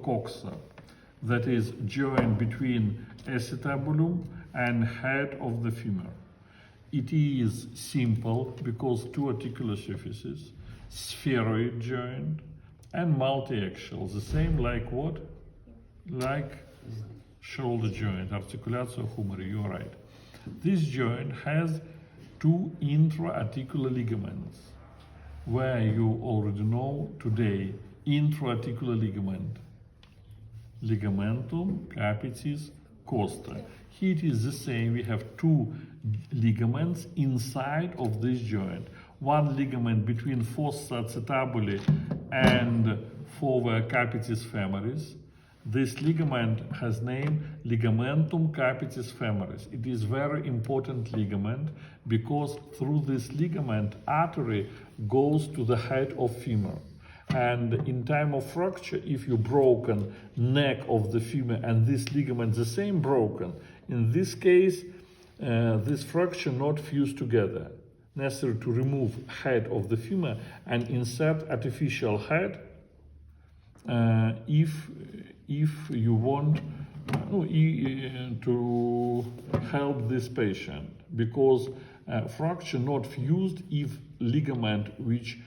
coxa, that is joint between acetabulum and head of the femur. It is simple because two articular surfaces, spheroid joint and multi-axial, the same like what? Like shoulder joint, articulatio humeri, you're right. This joint has two intra-articular ligaments, where you already know today, intra-articular ligament, ligamentum capitis costa. Here it is the same, we have two ligaments inside of this joint. One ligament between fossa acetabuli and fova capitis femoris. This ligament has name ligamentum capitis femoris. It is very important ligament because through this ligament artery goes to the head of femur. And in time of fracture, if you broken neck of the femur and this ligament the same broken, in this case, this fracture not fused together. Necessary to remove head of the femur and insert artificial head if you want to help this patient, because fracture not fused if ligament which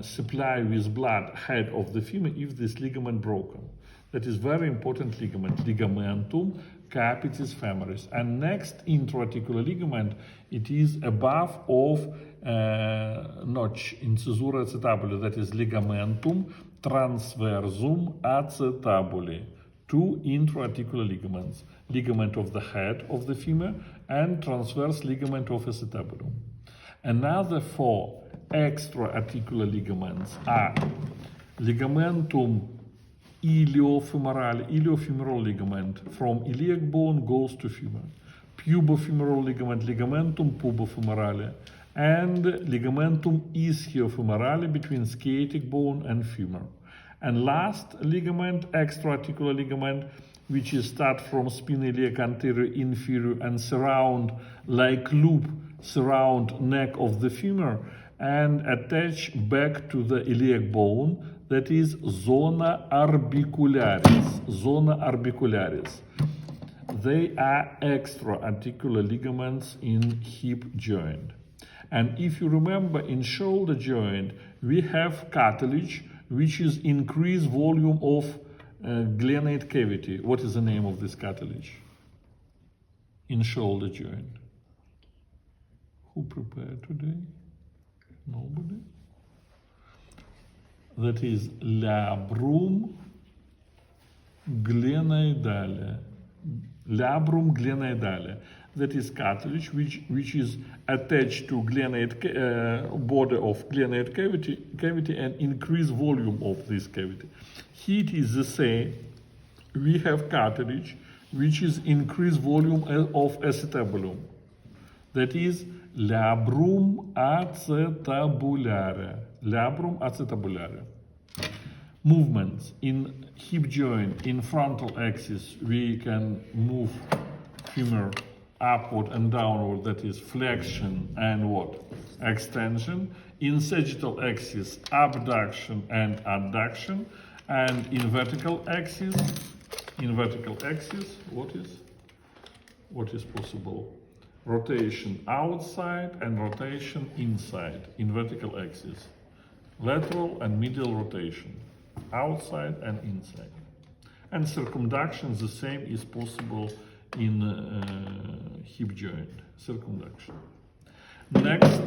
supply with blood head of the femur, if this ligament broken. That is very important ligament, ligamentum capitis femoris. And next intra-articular ligament, it is above of notch in caesura acetabuli, that is ligamentum transversum acetabuli. Two intra-articular ligaments, ligament of the head of the femur and transverse ligament of acetabulum. Another four extra-articular ligaments are ligamentum iliofemoral ligament, from iliac bone goes to femur, pubofemoral ligament, ligamentum pubofemorale, and ligamentum ischiofemorale between sciatic bone and femur. And last ligament, extra-articular ligament, which is start from spina iliac anterior inferior and surround like loop, surround neck of the femur and attach back to the iliac bone, that is zona orbicularis, zona orbicularis. They are extra-articular ligaments in hip joint. And if you remember, in shoulder joint, we have cartilage, which is increased volume of glenoid cavity. What is the name of this cartilage? In shoulder joint. Who prepared today? Nobody? That is labrum glenoidale. Labrum glenoidale. That is cartilage which is attached to glenoid border of glenoid cavity and increase volume of this cavity. Here it is the same. We have cartilage which is increased volume of acetabulum. That is labrum acetabulare. Labrum acetabulare. Movements in hip joint, in frontal axis, we can move femur upward and downward, that is flexion and what? Extension. In sagittal axis, abduction and adduction. And in vertical axis, what is possible? Rotation outside and rotation inside in vertical axis. Lateral and medial rotation, outside and inside. And circumduction, the same is possible in hip joint, circumduction. Next